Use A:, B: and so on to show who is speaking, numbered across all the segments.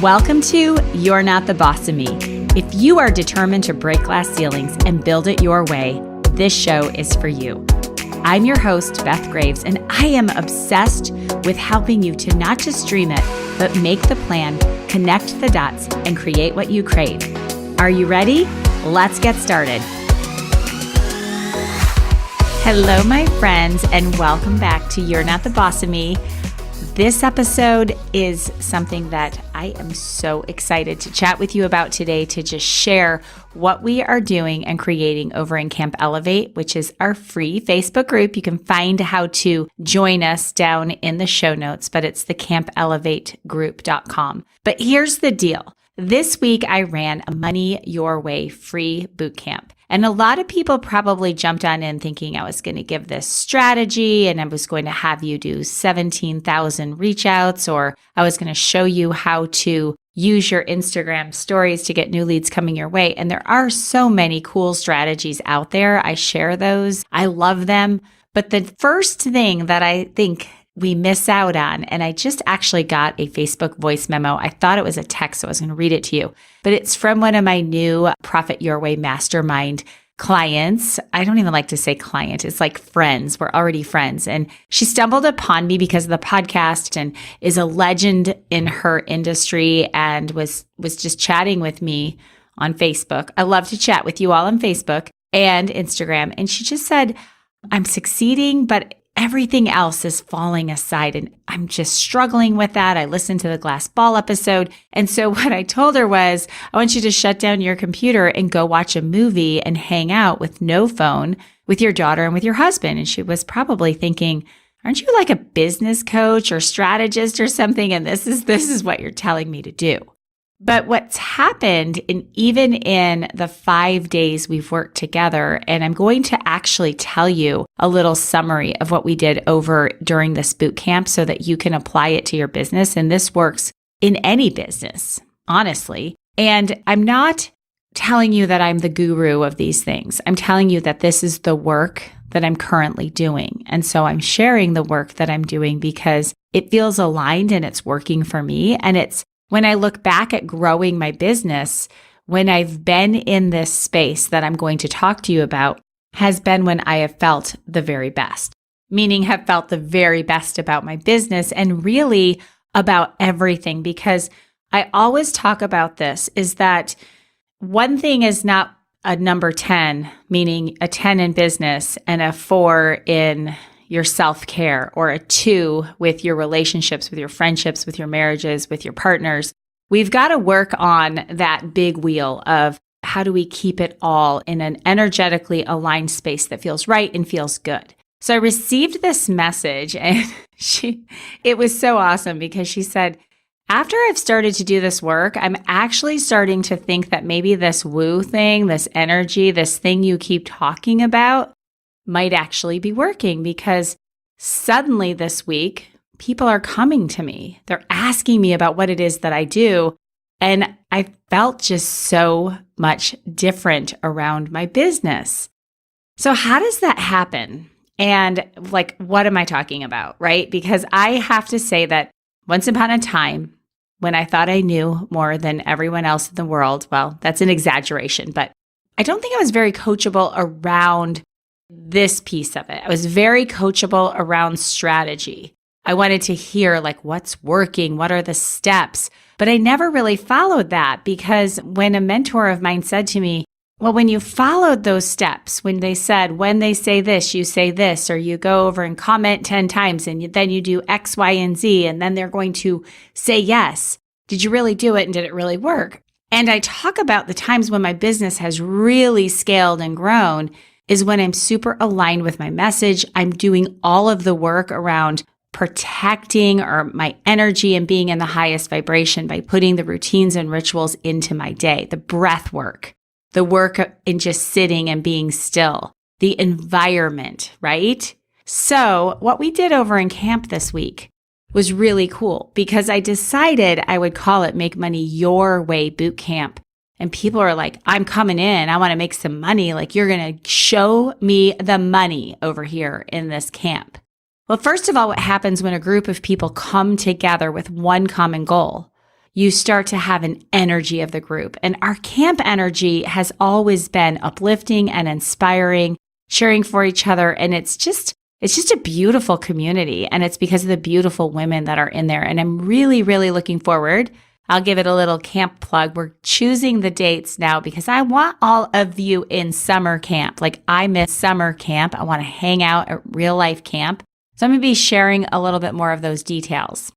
A: Welcome to You're Not the Boss of Me. If you are determined to break glass ceilings and build it your way, this show is for you. I'm your host, Beth Graves, and I am obsessed with helping you to not just dream it, but make the plan, connect the dots, and create what you crave. Are you ready? Let's get started. Hello, my friends, and welcome back to You're Not the Boss of Me. This episode is something that I am so excited to chat with you about today, to just share what we are doing and creating over in Camp Elevate, which is our free Facebook group. You can find how to join us down in the show notes, but it's the campelevategroup.com. But here's the deal. This week, I ran a Money Your Way free boot camp. And a lot of people probably jumped on in thinking I was going to give this strategy and I was going to have you do 17,000 reach outs, or I was going to show you how to use your Instagram stories to get new leads coming your way. And there are so many cool strategies out there. I share those. I love them. But the first thing that I think we miss out on, and I just actually got a Facebook voice memo. I thought it was a text, so I was going to read it to you, but it's from one of my new Profit Your Way Mastermind clients. I don't even like to say client. It's like friends. We're already friends. And she stumbled upon me because of the podcast and is a legend in her industry and was just chatting with me on Facebook. I love to chat with you all on Facebook and Instagram. And she just said, I'm succeeding, but everything else is falling aside and I'm just struggling with that. I listened to the glass ball episode. And so what I told her was, I want you to shut down your computer and go watch a movie and hang out with no phone with your daughter and with your husband. And she was probably thinking, aren't you like a business coach or strategist or something? And this is what you're telling me to do. But what's happened even in the 5 days we've worked together, and I'm going to actually tell you a little summary of what we did over during this boot camp so that you can apply it to your business. And this works in any business, honestly. And I'm not telling you that I'm the guru of these things. I'm telling you that this is the work that I'm currently doing. And so I'm sharing the work that I'm doing because it feels aligned and it's working for me. And it's when I look back at growing my business, when I've been in this space that I'm going to talk to you about, has been when I have felt the very best, meaning have felt the very best about my business and really about everything. Because I always talk about this is that one thing is not a number 10, meaning a 10 in business and a 4 in your self-care, or a 2 with your relationships, with your friendships, with your marriages, with your partners. We've got to work on that big wheel of how do we keep it all in an energetically aligned space that feels right and feels good. So I received this message and it was so awesome because she said, after I've started to do this work, I'm actually starting to think that maybe this woo thing, this energy, this thing you keep talking about might actually be working, because suddenly this week, people are coming to me. They're asking me about what it is that I do. And I felt just so much different around my business. So how does that happen? And what am I talking about, right? Because I have to say that once upon a time, when I thought I knew more than everyone else in the world, well, that's an exaggeration, but I don't think I was very coachable around this piece of it. I was very coachable around strategy. I wanted to hear what's working, what are the steps, but I never really followed that, because when a mentor of mine said to me, well, when you followed those steps, when they said, when they say this, you say this, or you go over and comment 10 times and then you do X, Y, and Z, and then they're going to say yes. Did you really do it? And did it really work? And I talk about the times when my business has really scaled and grown is when I'm super aligned with my message. I'm doing all of the work around protecting or my energy and being in the highest vibration by putting the routines and rituals into my day, the breath work, the work in just sitting and being still, the environment, right? So what we did over in camp this week was really cool because I decided I would call it Make Money Your Way Boot Camp. And people are like, I'm coming in. I want to make some money. You're going to show me the money over here in this camp. Well, first of all, what happens when a group of people come together with one common goal? you start to have an energy of the group. And our camp energy has always been uplifting and inspiring, cheering for each other. And it's just a beautiful community. And it's because of the beautiful women that are in there. And I'm really, really looking forward. I'll give it a little camp plug. We're choosing the dates now because I want all of you in summer camp. Like, I miss summer camp. I want to hang out at real life camp. So I'm going to be sharing a little bit more of those details.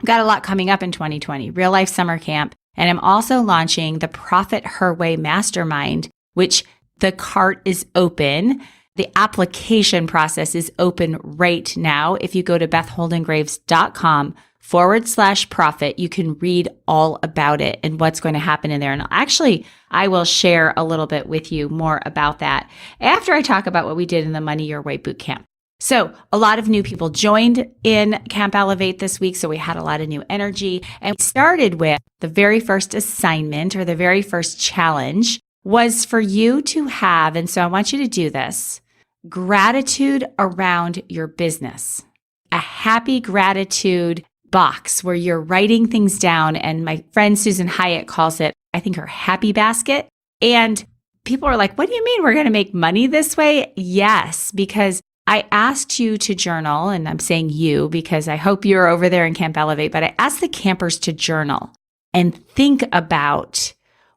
A: I've got a lot coming up in 2020, real life summer camp. And I'm also launching the Profit Her Way Mastermind, which the cart is open. The application process is open right now. If you go to bethholdengraves.com/profit, you can read all about it and what's going to happen in there. And actually, I will share a little bit with you more about that after I talk about what we did in the Money Your Way Bootcamp. So a lot of new people joined in Camp Elevate this week. So we had a lot of new energy, and we started with the very first assignment, or the very first challenge, was for you to have, and so I want you to do this, gratitude around your business, a happy gratitude box where you're writing things down. And my friend Susan Hyatt calls it, I think, her happy basket. And people are like, what do you mean we're going to make money this way? Yes, because I asked you to journal, and I'm saying you because I hope you're over there in Camp Elevate, but I asked the campers to journal and think about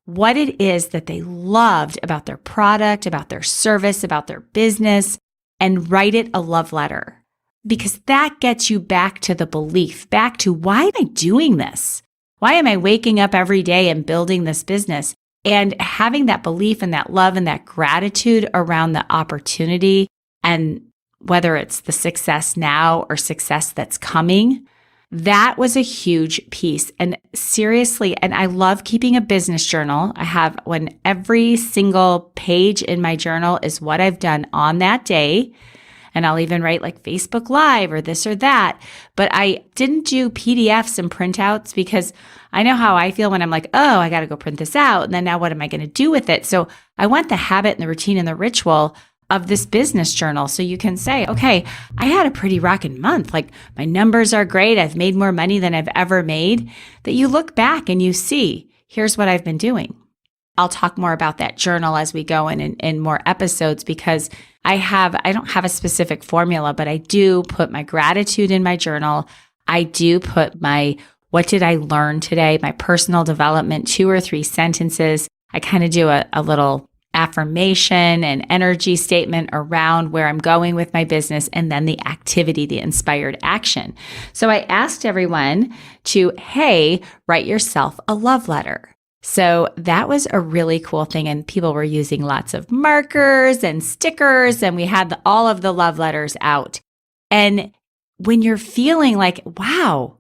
A: what it is that they loved about their product, about their service, about their business, and write it a love letter. Because that gets you back to the belief, back to, why am I doing this? Why am I waking up every day and building this business? And having that belief and that love and that gratitude around the opportunity, and whether it's the success now or success that's coming, that was a huge piece. And seriously, and I love keeping a business journal. I have, when every single page in my journal is what I've done on that day. And I'll even write like Facebook Live or this or that. But I didn't do PDFs and printouts because I know how I feel when I'm like, oh, I got to go print this out. And then now what am I going to do with it? So I want the habit and the routine and the ritual of this business journal. So you can say, okay, I had a pretty rockin' month. Like, my numbers are great. I've made more money than I've ever made. That you look back and you see, here's what I've been doing. I'll talk more about that journal as we go in more episodes, because I don't have a specific formula, but I do put my gratitude in my journal. I do put my, what did I learn today? My personal development, 2 or 3 sentences. I kind of do a little affirmation and energy statement around where I'm going with my business, and then the activity, the inspired action. So I asked everyone to, hey, write yourself a love letter. So that was a really cool thing. And people were using lots of markers and stickers, and we had all of the love letters out. And when you're feeling like, wow,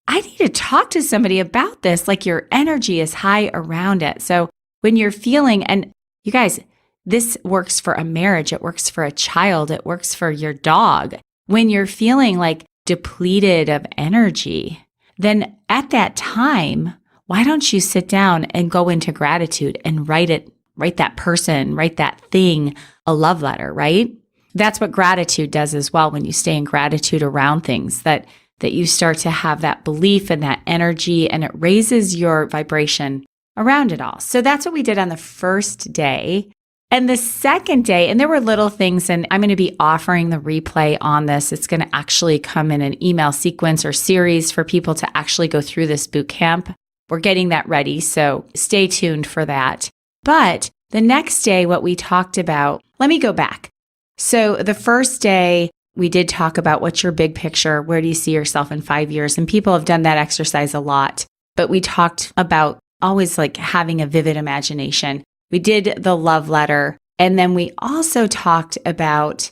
A: I need to talk to somebody about this, like, your energy is high around it. So when you're feeling, and you guys, this works for a marriage, it works for a child, it works for your dog. When you're feeling like depleted of energy, then at that time, why don't you sit down and go into gratitude and write that person, write that thing, a love letter, right? That's what gratitude does as well. When you stay in gratitude around things, that you start to have that belief and that energy, and it raises your vibration around it all. So that's what we did on the first day. And the second day, and there were little things, and I'm going to be offering the replay on this. It's going to actually come in an email sequence or series for people to actually go through this boot camp. We're getting that ready, so stay tuned for that. But the next day, what we talked about, let me go back. So the first day, we did talk about, what's your big picture? Where do you see yourself in 5 years? And people have done that exercise a lot. But we talked about always like having a vivid imagination. We did the love letter. And then we also talked about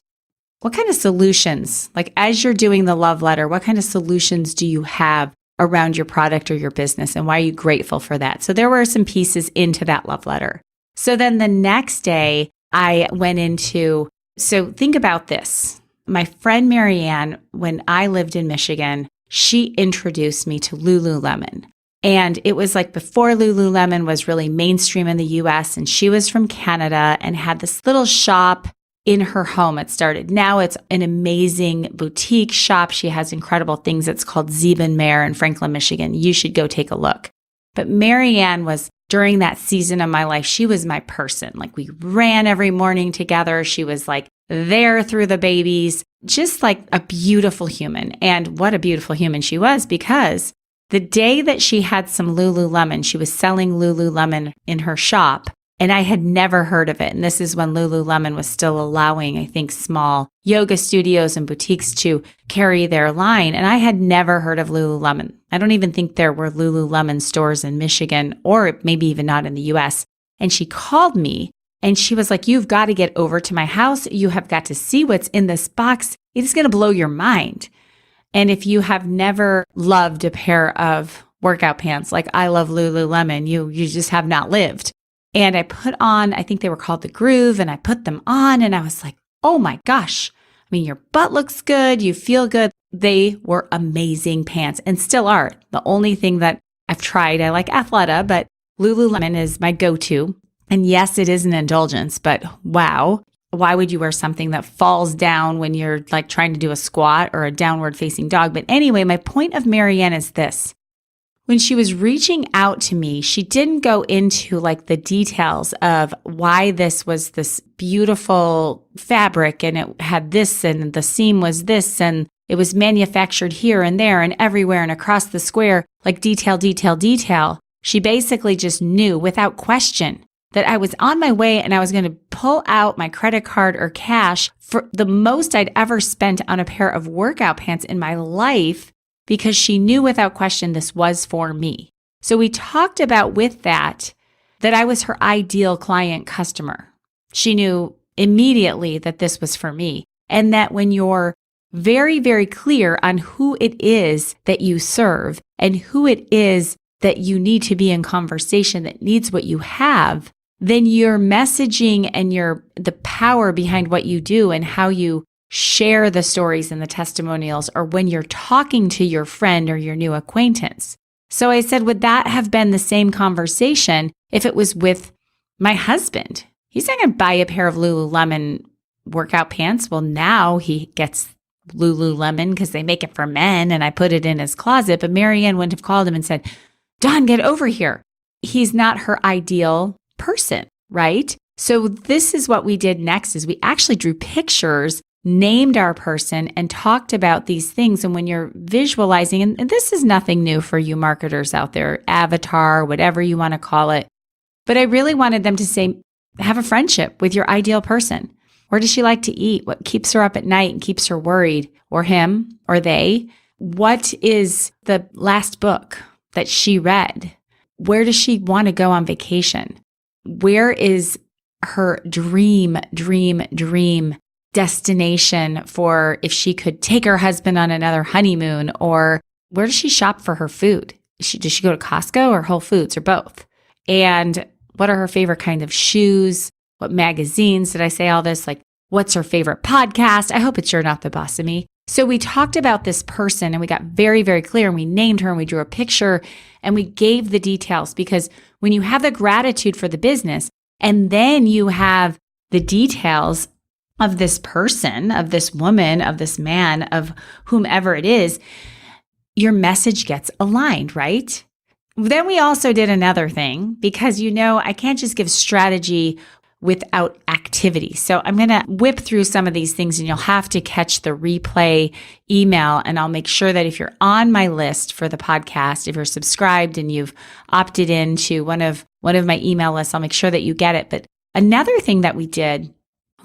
A: what kind of solutions, like as you're doing the love letter, what kind of solutions do you have around your product or your business, and why are you grateful for that? So there were some pieces into that love letter. So then the next day I went into, so think about this. My friend Marianne, when I lived in Michigan, she introduced me to Lululemon. And it was like before Lululemon was really mainstream in the US, and she was from Canada and had this little shop in her home. It started. Now it's an amazing boutique shop. She has incredible things. It's called Ziebenmeyer in Franklin, Michigan. You should go take a look. But Marianne was, during that season of my life, she was my person. Like we ran every morning together. She was like there through the babies, just like a beautiful human. And what a beautiful human she was, because the day that she had some Lululemon, she was selling Lululemon in her shop, and I had never heard of it. And this is when Lululemon was still allowing, I think, small yoga studios and boutiques to carry their line. And I had never heard of Lululemon. I don't even think there were Lululemon stores in Michigan, or maybe even not in the US. And she called me and she was like, "You've got to get over to my house. You have got to see what's in this box. It is going to blow your mind." And if you have never loved a pair of workout pants like I love Lululemon, you just have not lived. And I put on, I think they were called the Groove, and I put them on and I was like, oh my gosh. I mean, your butt looks good. You feel good. They were amazing pants and still are. The only thing that I've tried, I like Athleta, but Lululemon is my go-to. And yes, it is an indulgence, but wow. Why would you wear something that falls down when you're like trying to do a squat or a downward facing dog? But anyway, my point of Marianne is this. When she was reaching out to me, she didn't go into like the details of why this was this beautiful fabric and it had this and the seam was this and it was manufactured here and there and everywhere and across the square, like detail, detail, detail. She basically just knew without question that I was on my way and I was going to pull out my credit card or cash for the most I'd ever spent on a pair of workout pants in my life, because she knew without question this was for me. So we talked about with that I was her ideal client customer. She knew immediately that this was for me, and that when you're very, very clear on who it is that you serve and who it is that you need to be in conversation that needs what you have, then your messaging and the power behind what you do and how you share the stories and the testimonials, or when you're talking to your friend or your new acquaintance. So I said, would that have been the same conversation if it was with my husband? He's not going to buy a pair of Lululemon workout pants. Well, now he gets Lululemon because they make it for men and I put it in his closet. But Marianne wouldn't have called him and said, "Don, get over here." He's not her ideal person, right? So this is what we did next is we actually drew pictures, named our person, and talked about these things. And when you're visualizing, and this is nothing new for you marketers out there, avatar, whatever you want to call it, but I really wanted them to say, have a friendship with your ideal person. Where does she like to eat? What keeps her up at night and keeps her worried? Or him or they? What is the last book that she read? Where does she want to go on vacation? Where is her dream destination for if she could take her husband on another honeymoon? Or where does she shop for her food? Does she go to Costco or Whole Foods or both? And what are her favorite kind of shoes? What magazines? Did I say all this? Like, what's her favorite podcast? I hope it's You're Not the Boss of Me. So we talked about this person and we got very, very clear, and we named her and we drew a picture and we gave the details, because when you have the gratitude for the business and then you have the details of this person, of this woman, of this man, of whomever it is, your message gets aligned, right? Then we also did another thing, because I can't just give strategy without activity. So I'm going to whip through some of these things and you'll have to catch the replay email, and I'll make sure that if you're on my list for the podcast, if you're subscribed and you've opted into one of my email lists, I'll make sure that you get it. But another thing that we did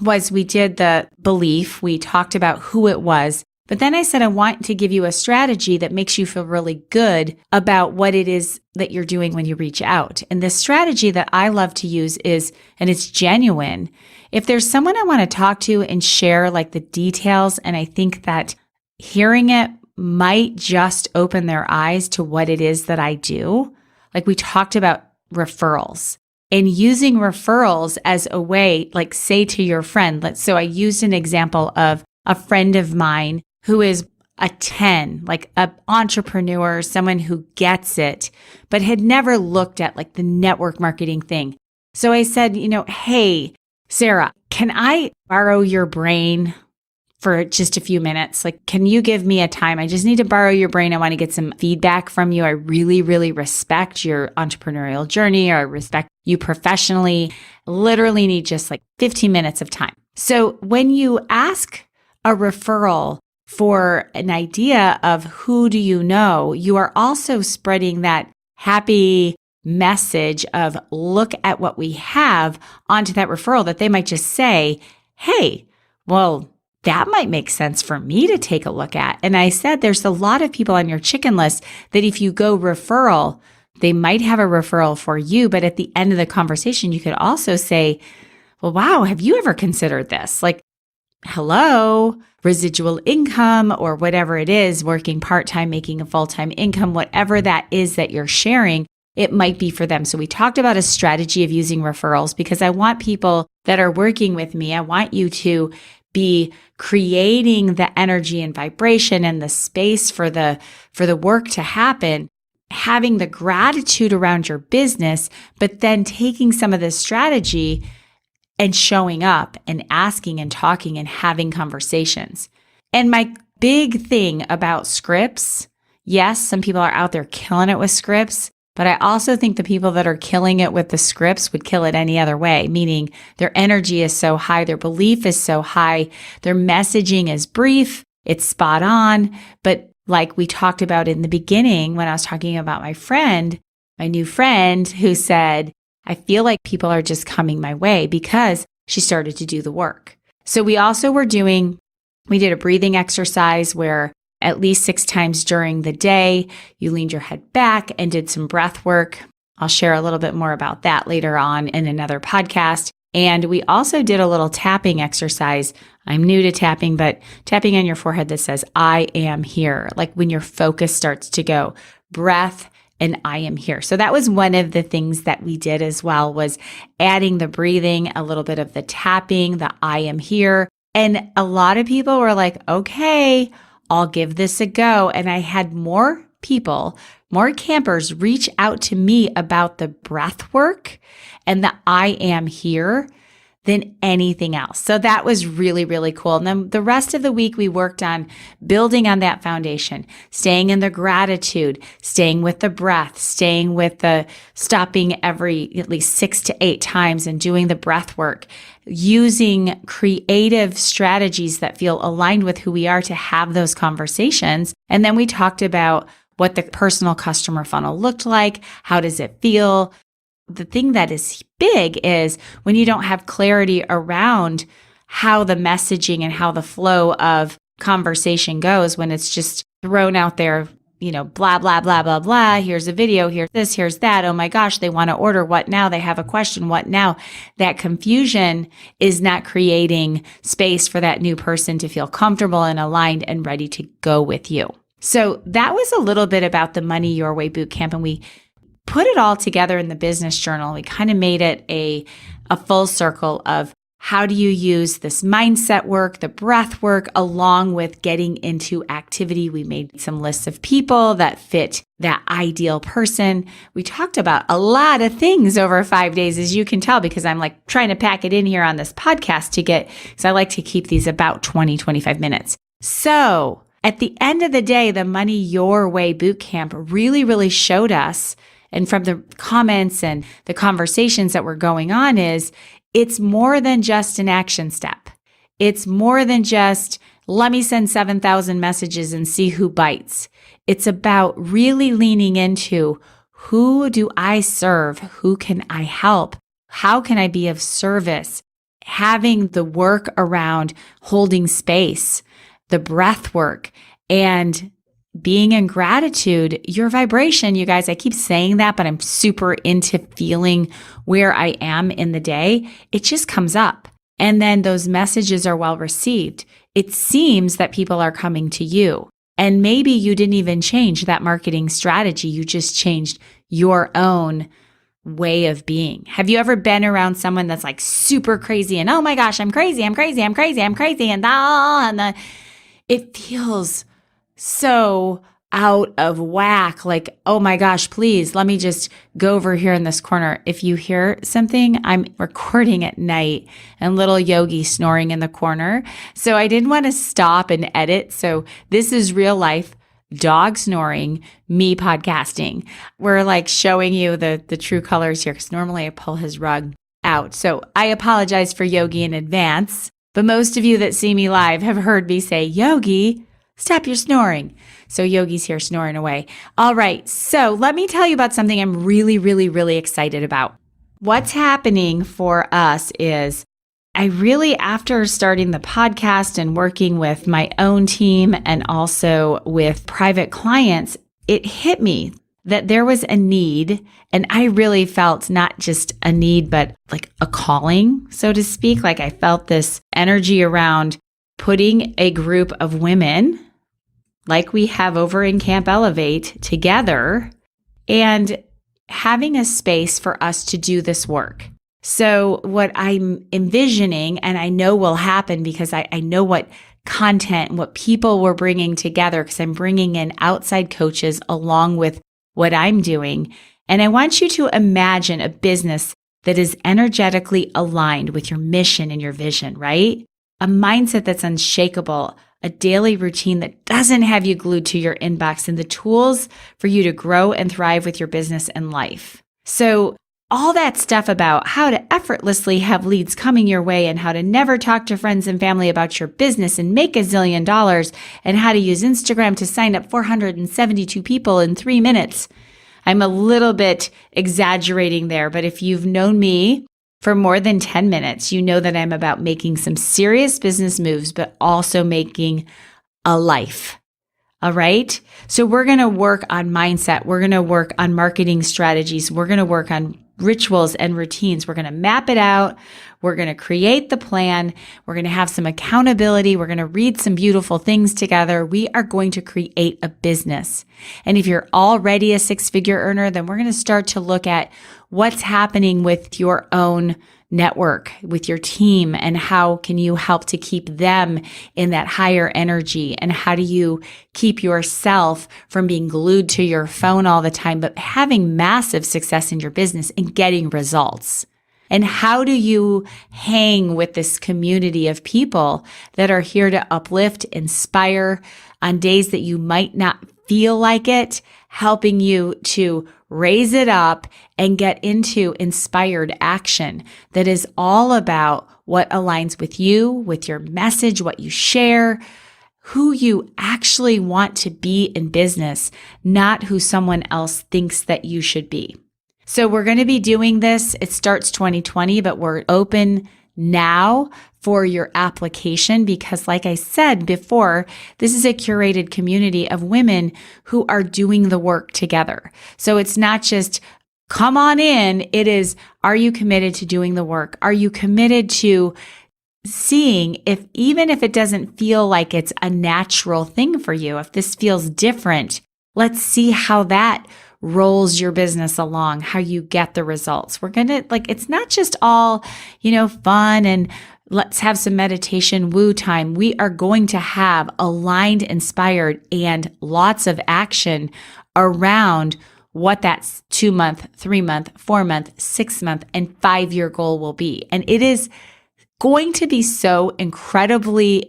A: was we did the belief. We talked about who it was. But then I said, I want to give you a strategy that makes you feel really good about what it is that you're doing when you reach out. And the strategy that I love to use is, and it's genuine, if there's someone I want to talk to and share like the details, and I think that hearing it might just open their eyes to what it is that I do. Like we talked about referrals and using referrals as a way, like say to your friend. So I used an example of a friend of mine who is a 10, like an entrepreneur, someone who gets it, but had never looked at like the network marketing thing. So I said, hey, Sarah, can I borrow your brain for just a few minutes? Like, can you give me a time? I just need to borrow your brain. I want to get some feedback from you. I really, really respect your entrepreneurial journey, or I respect you professionally. Literally need just like 15 minutes of time. So when you ask a referral for an idea of who do you know, you are also spreading that happy message of look at what we have onto that referral, that they might just say, hey, well, that might make sense for me to take a look at. And I said, there's a lot of people on your chicken list that if you go referral, they might have a referral for you. But at the end of the conversation, you could also say, well, wow, have you ever considered this? Like, hello, residual income or whatever it is, working part-time, making a full-time income, whatever that is that you're sharing, it might be for them. So we talked about a strategy of using referrals because I want people that are working with me, I want you to be creating the energy and vibration and the space for the work to happen, having the gratitude around your business, but then taking some of this strategy and showing up and asking and talking and having conversations. And my big thing about scripts, yes, some people are out there killing it with scripts, but I also think the people that are killing it with the scripts would kill it any other way, meaning their energy is so high, their belief is so high, their messaging is brief, it's spot on. But like we talked about in the beginning when I was talking about my new friend who said, I feel like people are just coming my way because she started to do the work. So we did a breathing exercise where at least 6 times during the day, you leaned your head back and did some breath work. I'll share a little bit more about that later on in another podcast. And we also did a little tapping exercise. I'm new to tapping, but tapping on your forehead that says, I am here. Like when your focus starts to go, breath and I am here. So that was one of the things that we did as well, was adding the breathing, a little bit of the tapping, the I am here. And a lot of people were like, okay, I'll give this a go. And I had more campers reach out to me about the breath work and the I am here than anything else. So that was really, really cool. And then the rest of the week, we worked on building on that foundation, staying in the gratitude, staying with the breath, staying with the stopping every at least 6 to 8 times and doing the breath work, using creative strategies that feel aligned with who we are to have those conversations. And then we talked about what the personal customer funnel looked like. How does it feel? The thing that is big is when you don't have clarity around how the messaging and how the flow of conversation goes, when it's just thrown out there, blah, blah, blah, blah, blah. Here's a video, here's this, here's that. Oh my gosh, they want to order. What now? They have a question. What now? That confusion is not creating space for that new person to feel comfortable and aligned and ready to go with you. So that was a little bit about the Money Your Way Bootcamp, and we put it all together in the business journal. We kind of made it a full circle of how do you use this mindset work, the breath work, along with getting into activity. We made some lists of people that fit that ideal person. We talked about a lot of things over 5 days, as you can tell, because I'm like trying to pack it in here on this podcast because I like to keep these about 20, 25 minutes. So at the end of the day, the Money Your Way Bootcamp really, really showed us, and from the comments and the conversations that were going on, is it's more than just an action step. It's more than just, let me send 7,000 messages and see who bites. It's about really leaning into, who do I serve? Who can I help? How can I be of service? Having the work around holding space, the breath work, and being in gratitude, your vibration, you guys, I keep saying that, but I'm super into feeling where I am in the day. It just comes up. And then those messages are well received. It seems that people are coming to you. And maybe you didn't even change that marketing strategy. You just changed your own way of being. Have you ever been around someone that's like super crazy and, oh my gosh, I'm crazy, I'm crazy, I'm crazy, I'm crazy, and it feels so out of whack. Like, oh my gosh, please let me just go over here in this corner. If you hear something, I'm recording at night and little Yogi snoring in the corner. So I didn't want to stop and edit. So this is real life dog snoring, me podcasting. We're like showing you the true colors here because normally I pull his rug out. So I apologize for Yogi in advance. But most of you that see me live have heard me say, Yogi, stop your snoring. So Yogi's here snoring away. All right. So let me tell you about something I'm really, really, really excited about. What's happening for us is I really, after starting the podcast and working with my own team and also with private clients, it hit me that there was a need. And I really felt not just a need, but like a calling, so to speak. Like I felt this energy around putting a group of women like we have over in Camp Elevate together and having a space for us to do this work. So what I'm envisioning, and I know will happen because I know what content and what people we're bringing together because I'm bringing in outside coaches along with what I'm doing. And I want you to imagine a business that is energetically aligned with your mission and your vision, right? A mindset that's unshakable, a daily routine that doesn't have you glued to your inbox, and the tools for you to grow and thrive with your business and life. So all that stuff about how to effortlessly have leads coming your way and how to never talk to friends and family about your business and make $1 zillion and how to use Instagram to sign up 472 people in 3 minutes. I'm a little bit exaggerating there, but if you've known me for more than 10 minutes, you know that I'm about making some serious business moves, but also making a life. All right. So we're going to work on mindset. We're going to work on marketing strategies. We're going to work on rituals and routines. We're going to map it out. We're going to create the plan. We're going to have some accountability. We're going to read some beautiful things together. We are going to create a business. And if you're already a 6-figure earner, then we're going to start to look at what's happening with your own network, with your team, and how can you help to keep them in that higher energy, and how do you keep yourself from being glued to your phone all the time, but having massive success in your business and getting results. And how do you hang with this community of people that are here to uplift, inspire on days that you might not feel like it, helping you to raise it up and get into inspired action that is all about what aligns with you, with your message, what you share, who you actually want to be in business, not who someone else thinks that you should be. So we're going to be doing this. It starts 2020, but we're open now for your application because, like I said before, this is a curated community of women who are doing the work together. So it's not just come on in. It is, are you committed to doing the work? Are you committed to seeing if, even if it doesn't feel like it's a natural thing for you, if this feels different, let's see how that rolls your business along, how you get the results. We're going to it's not just all, fun and let's have some meditation woo time. We are going to have aligned, inspired, and lots of action around what that 2-month, 3-month, 4-month, 6-month, and 5-year goal will be. And it is going to be so incredibly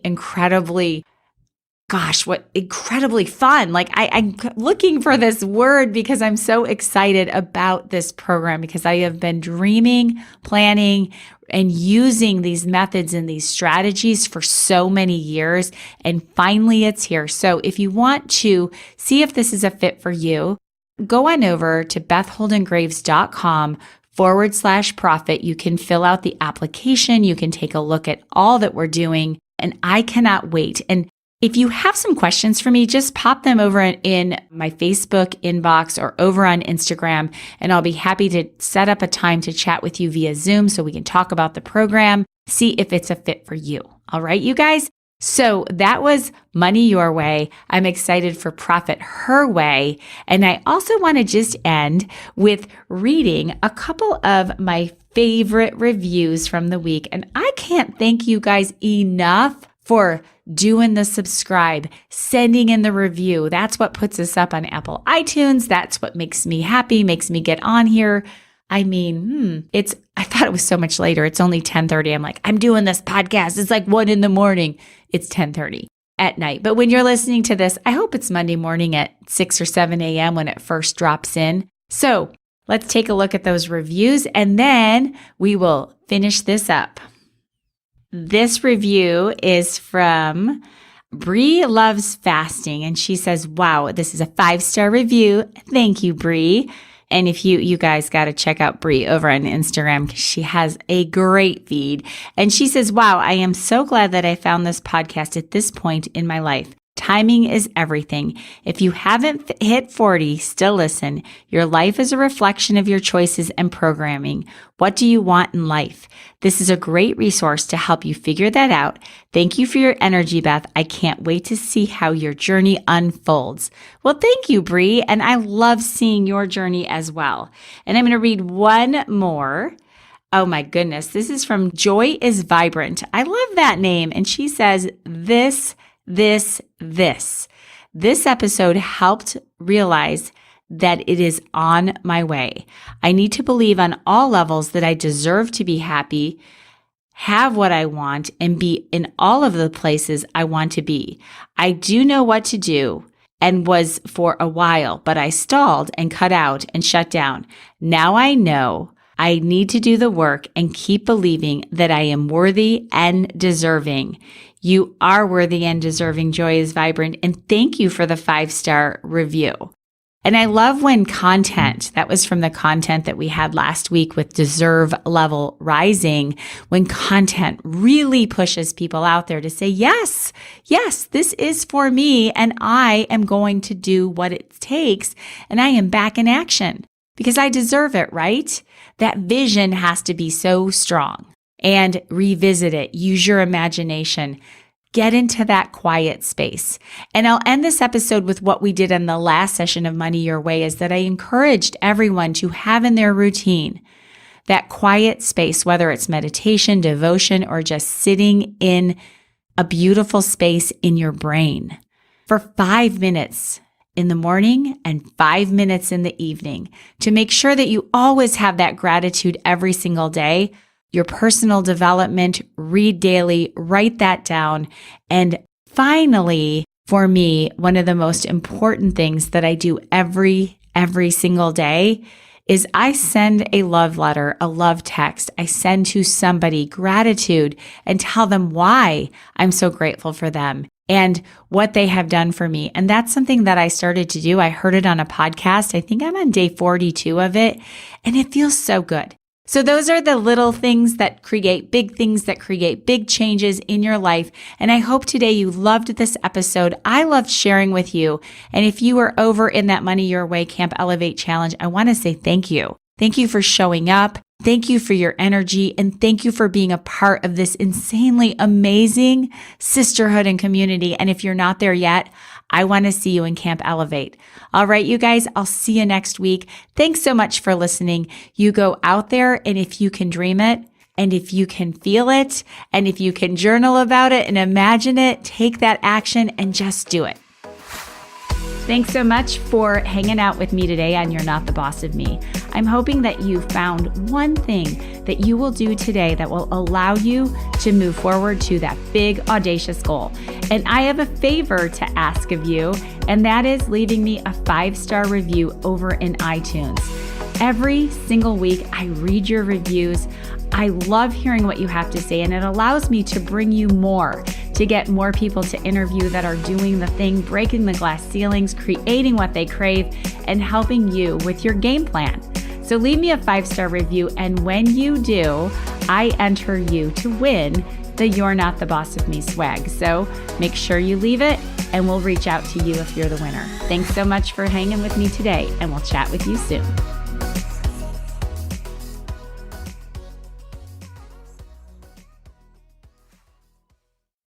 A: fun. I'm looking for this word because I'm so excited about this program because I have been dreaming, planning, and using these methods and these strategies for so many years. And finally it's here. So if you want to see if this is a fit for you, go on over to bethholdengraves.com/profit. You can fill out the application. You can take a look at all that we're doing. And I cannot wait. And if you have some questions for me, just pop them over in my Facebook inbox or over on Instagram, and I'll be happy to set up a time to chat with you via Zoom so we can talk about the program, see if it's a fit for you. All right, you guys? So that was Money Your Way. I'm excited for Profit Her Way. And I also want to just end with reading a couple of my favorite reviews from the week. And I can't thank you guys enough for doing the subscribe, sending in the review. That's what puts us up on Apple iTunes. That's what makes me happy, makes me get on here. I mean, I thought it was so much later. It's only 10:30. I'm like, I'm doing this podcast. It's like 1 a.m. It's 10:30 at night. But when you're listening to this, I hope it's Monday morning at 6 or 7 a.m. when it first drops in. So let's take a look at those reviews and then we will finish this up. This review is from Bree Loves Fasting, and she says, wow, this is a 5-star review. Thank you, Bree. And if you guys got to check out Bree over on Instagram because she has a great feed. And she says, wow, I am so glad that I found this podcast at this point in my life. Timing is everything. If you haven't hit 40, still listen. Your life is a reflection of your choices and programming. What do you want in life? This is a great resource to help you figure that out. Thank you for your energy, Beth. I can't wait to see how your journey unfolds. Well, thank you, Bree. And I love seeing your journey as well. And I'm going to read one more. Oh my goodness. This is from Joy is Vibrant. I love that name. And she says, This episode helped realize that it is on my way. I need to believe on all levels that I deserve to be happy, have what I want, and be in all of the places I want to be. I do know what to do and was for a while, but I stalled and cut out and shut down. Now I know I need to do the work and keep believing that I am worthy and deserving. You are worthy and deserving, Joy is Vibrant, and thank you for the 5-star review. And I love when content, that was from the content that we had last week with Deserve Level Rising, when content really pushes people out there to say, yes, this is for me, and I am going to do what it takes, and I am back in action because I deserve it, right? That vision has to be so strong. And revisit it. Use your imagination. Get into that quiet space. And I'll end this episode with what we did in the last session of Money Your Way, is that I encouraged everyone to have in their routine that quiet space, whether it's meditation, devotion, or just sitting in a beautiful space in your brain for 5 minutes in the morning and 5 minutes in the evening to make sure that you always have that gratitude every single day. Your personal development, read daily, write that down. And finally, for me, one of the most important things that I do every single day is I send a love letter, a love text. I send to somebody gratitude and tell them why I'm so grateful for them and what they have done for me. And that's something that I started to do. I heard it on a podcast. I think I'm on day 42 of it, and it feels so good. So those are the little things that create big changes in your life. And I hope today you loved this episode. I loved sharing with you. And if you were over in that Money Your Way Camp Elevate Challenge, I want to say thank you. Thank you for showing up. Thank you for your energy. And thank you for being a part of this insanely amazing sisterhood and community. And if you're not there yet, I want to see you in Camp Elevate. All right, you guys, I'll see you next week. Thanks so much for listening. You go out there, and if you can dream it, and if you can feel it, and if you can journal about it and imagine it, take that action and just do it. Thanks so much for hanging out with me today on You're Not the Boss of Me. I'm hoping that you found one thing that you will do today that will allow you to move forward to that big, audacious goal. And I have a favor to ask of you, and that is leaving me a 5-star review over in iTunes. Every single week, I read your reviews. I love hearing what you have to say, and it allows me to bring you more, to get more people to interview that are doing the thing, breaking the glass ceilings, creating what they crave, and helping you with your game plan. So leave me a 5-star review, and when you do, I enter you to win the You're Not the Boss of Me swag. So make sure you leave it, and we'll reach out to you if you're the winner. Thanks so much for hanging with me today, and we'll chat with you soon.